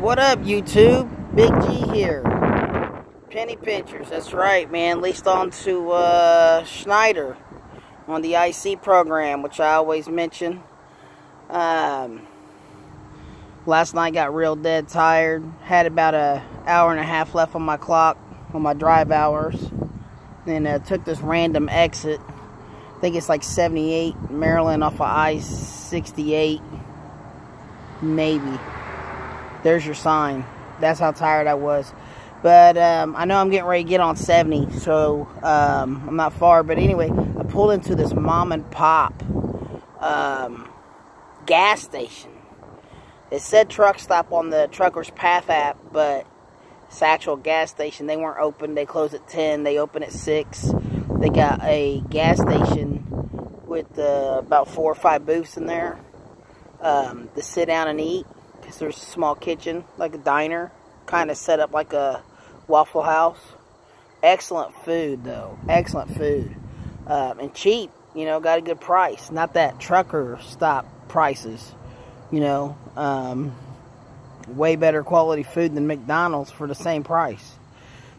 What up, YouTube? Big G here. Penny Pinchers, that's right, man. Leased on to Schneider on the IC program, which I always mention. Last night got real dead tired. Had about an hour and a half left on my clock, on my drive hours. Then took this random exit. I think it's like 78 Maryland off of I-68. Maybe. There's your sign. That's how tired I was. But I know I'm getting ready to get on 70, so I'm not far. But anyway, I pulled into this mom and pop gas station. It said truck stop on the Trucker's Path app, but it's actual gas station. They weren't open. They close at 10. They open at 6. They got a gas station with about 4 or 5 booths in there to sit down and eat. Because there's a small kitchen, like a diner, kind of set up like a Waffle House. Excellent food, though. Excellent food. And cheap, you know, got a good price. Not that trucker stop prices, you know. Way better quality food than McDonald's for the same price.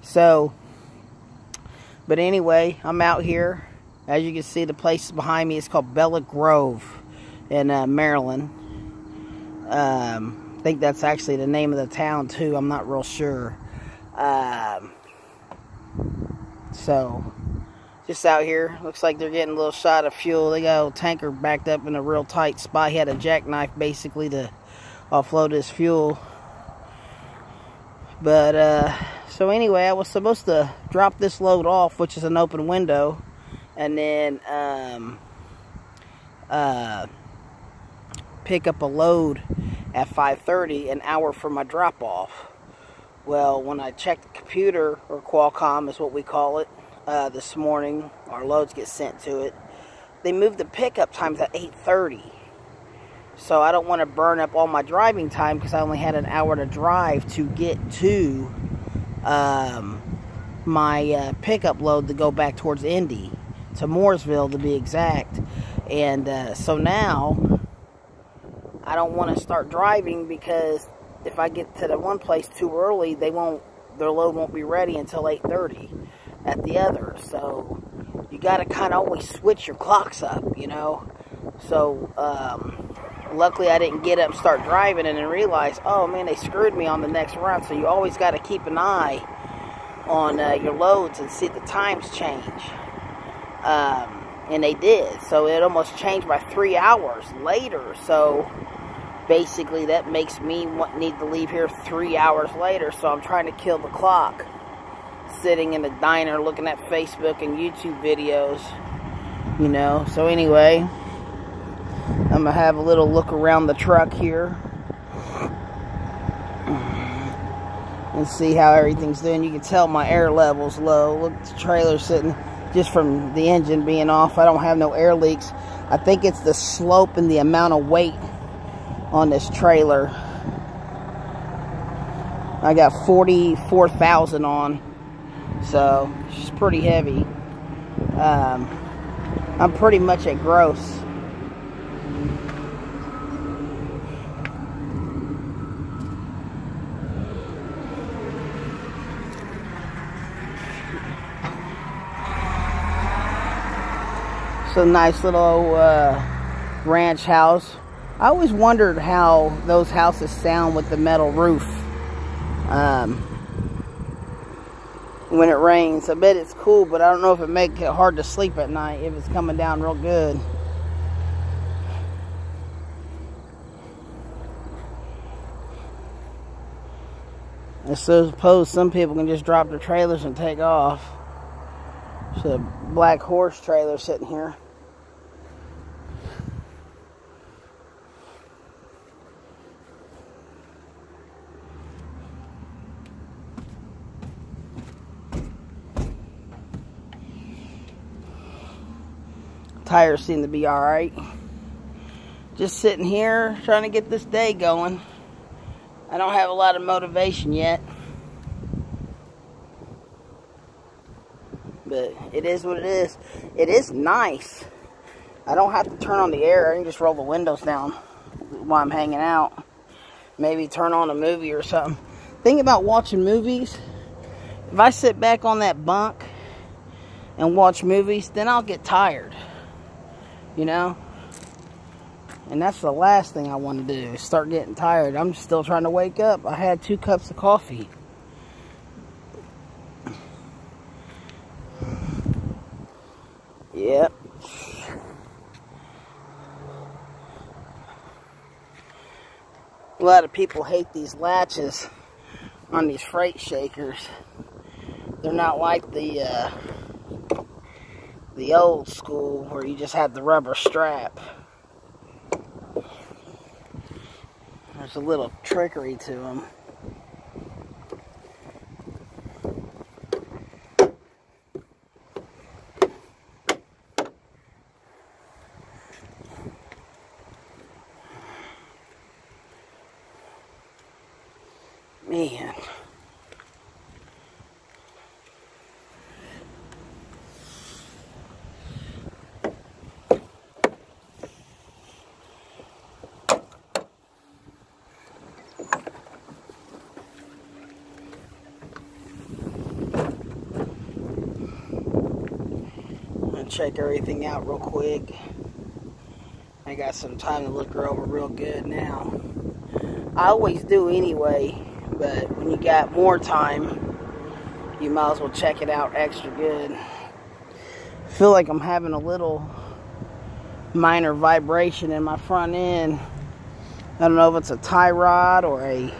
So, but anyway, I'm out here. As you can see, the place behind me is called Bella Grove in Maryland. I think that's actually the name of the town too. I'm not real sure. So just out here, looks like they're getting a little shot of fuel. They got a tanker backed up in a real tight spot. He had a jackknife basically to offload his fuel. But so anyway, I was supposed to drop this load off, which is an open window, and then pick up a load at 5:30, an hour for my drop-off. Well, when I checked the computer, or Qualcomm is what we call it, this morning, our loads get sent to it, they moved the pickup times at 8:30. So I don't want to burn up all my driving time because I only had an hour to drive to get to my pickup load to go back towards Indy, to Mooresville to be exact. And so now I don't want to start driving because if I get to the one place too early, their load won't be ready until 8:30 at the other. So you got to kind of always switch your clocks up, you know. So luckily I didn't get up and start driving and then realize, oh man, they screwed me on the next run. So you always got to keep an eye on your loads and see the times change. And they did. So it almost changed by 3 hours later. So basically that makes me need to leave here 3 hours later. So I'm trying to kill the clock, sitting in the diner looking at Facebook and YouTube videos, you know. So anyway, I'm gonna have a little look around the truck here and see how everything's doing. You can tell my air level's low. Look, the trailer's sitting just from the engine being off. I don't have no air leaks. I think it's the slope and the amount of weight on this trailer. I got 44,000 on, so it's pretty heavy. I'm pretty much at gross. It's a nice little ranch house. I always wondered how those houses sound with the metal roof when it rains. I bet it's cool, but I don't know if it makes it hard to sleep at night if it's coming down real good. I suppose some people can just drop their trailers and take off. There's a black horse trailer sitting here. Tires seem to be alright. Just sitting here trying to get this day going. I don't have a lot of motivation yet, but it is what it is. It is nice. I don't have to turn on the air. I can just roll the windows down while I'm hanging out. maybe turn on a movie or something. Thing about watching movies, if I sit back on that bunk and watch movies, then I'll get tired, you know? And that's the last thing I want to do, is start getting tired. I'm still trying to wake up. I had 2 cups of coffee. Yep. A lot of people hate these latches on these freight shakers. They're not like the old school where you just had the rubber strap. There's a little trickery to them. Man. Check everything out real quick. I got some time to look her over real good now. I always do anyway, but when you got more time, you might as well check it out extra good. I feel like I'm having a little minor vibration in my front end. I don't know if it's a tie rod or a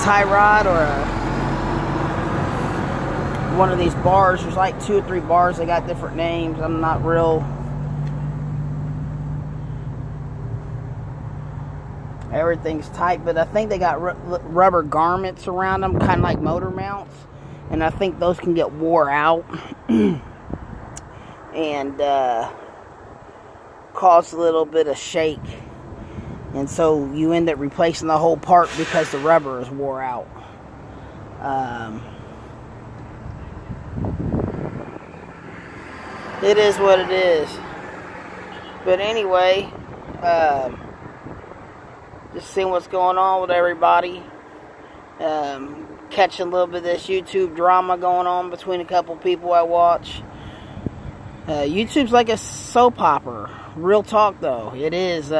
tie rod or one of these bars. There's like 2 or 3 bars. They got different names. I'm not real. Everything's tight, but I think they got rubber garments around them, kind of like motor mounts, and I think those can get wore out and cause a little bit of shake. And so you end up replacing the whole part because the rubber is wore out. It is what it is. But anyway, just seeing what's going on with everybody. Catching a little bit of this YouTube drama going on between a couple people I watch. YouTube's like a soap opera. Real talk though. It is.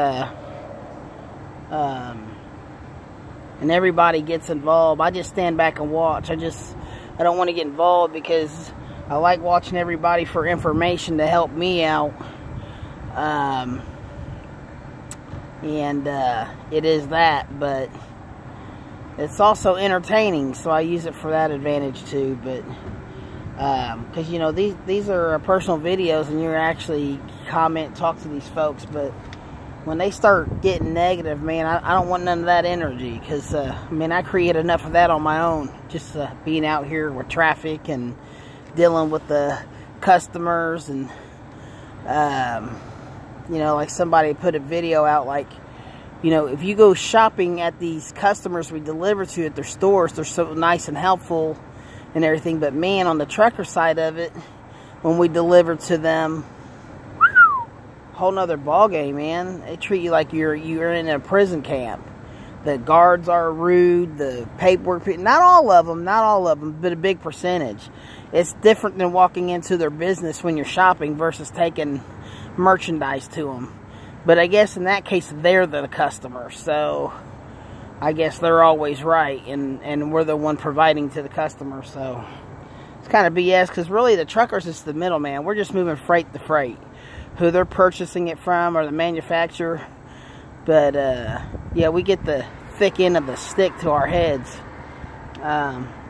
And everybody gets involved. I just stand back and watch. I don't want to get involved because I like watching everybody for information to help me out. It is that, but it's also entertaining, so I use it for that advantage too. But because you know these are personal videos, and you're actually talk to these folks, but when they start getting negative, man, I don't want none of that energy, because, man, I create enough of that on my own, just being out here with traffic and dealing with the customers, and, you know, like somebody put a video out, like, you know, if you go shopping at these customers we deliver to at their stores, they're so nice and helpful and everything, but, man, on the trucker side of it, when we deliver to them, whole nother ball game, man. They treat you like you're in a prison camp. The guards are rude. The paperwork, not all of them, but a big percentage. It's different than walking into their business when you're shopping versus taking merchandise to them. But I guess in that case, they're the customer, so I guess they're always right, and we're the one providing to the customer. So it's kind of BS, because really the truckers is the middleman. We're just moving freight to freight. Who they're purchasing it from, or the manufacturer. But yeah, we get the thick end of the stick to our heads.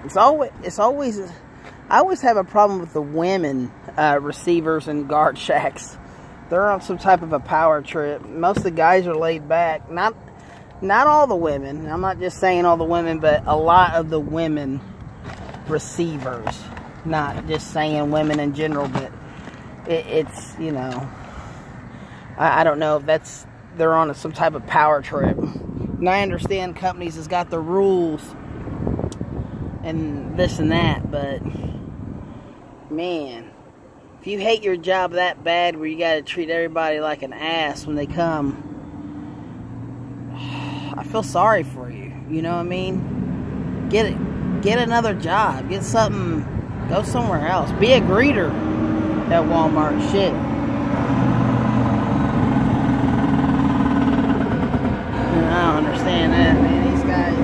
It's always I always have a problem with the women receivers and guard shacks. They're on some type of a power trip. Most of the guys are laid back. Not all the women. I'm not just saying all the women, but a lot of the women receivers. Not just saying women in general, but it's, you know, I don't know if they're on some type of power trip. And I understand companies has got the rules and this and that, but man, if you hate your job that bad where you got to treat everybody like an ass when they come, I feel sorry for you. You know what I mean? Get another job. Get something. Go somewhere else. Be a greeter at Walmart. Shit. I don't understand that, man. These guys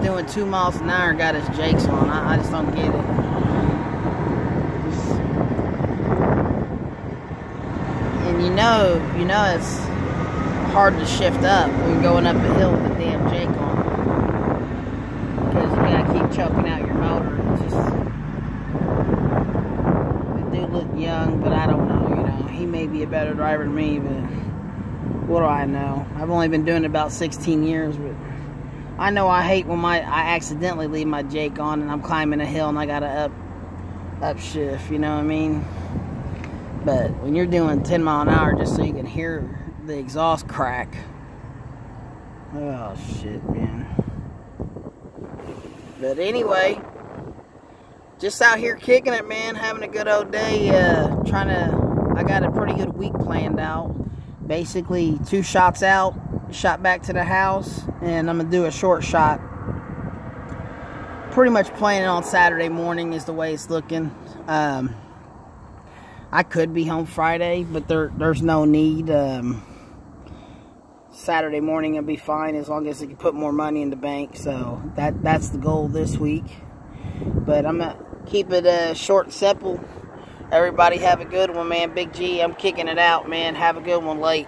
doing 2 miles an hour got his jakes on. I just don't get it. And you know it's hard to shift up when you're going up a hill with a damn jake on, because you gotta keep choking out your motor. It's just, the dude looked young, but I don't know. He may be a better driver than me, but what do I know? I've only been doing it about 16 years, but I know I hate when I accidentally leave my jake on and I'm climbing a hill and I gotta upshift, you know what I mean? But when you're doing 10 mile an hour just so you can hear the exhaust crack, oh shit, man. But anyway, just out here kicking it, man, having a good old day, I got a pretty good week planned out. Basically 2 shots out, shot back to the house, and I'm gonna do a short shot. Pretty much planning on Saturday morning is the way it's looking. I could be home Friday, but there's no need. Saturday morning will be fine as long as I can put more money in the bank. So that's the goal this week. But I'm gonna keep it short and simple. Everybody have a good one, man. Big G, I'm kicking it out, man. Have a good one late.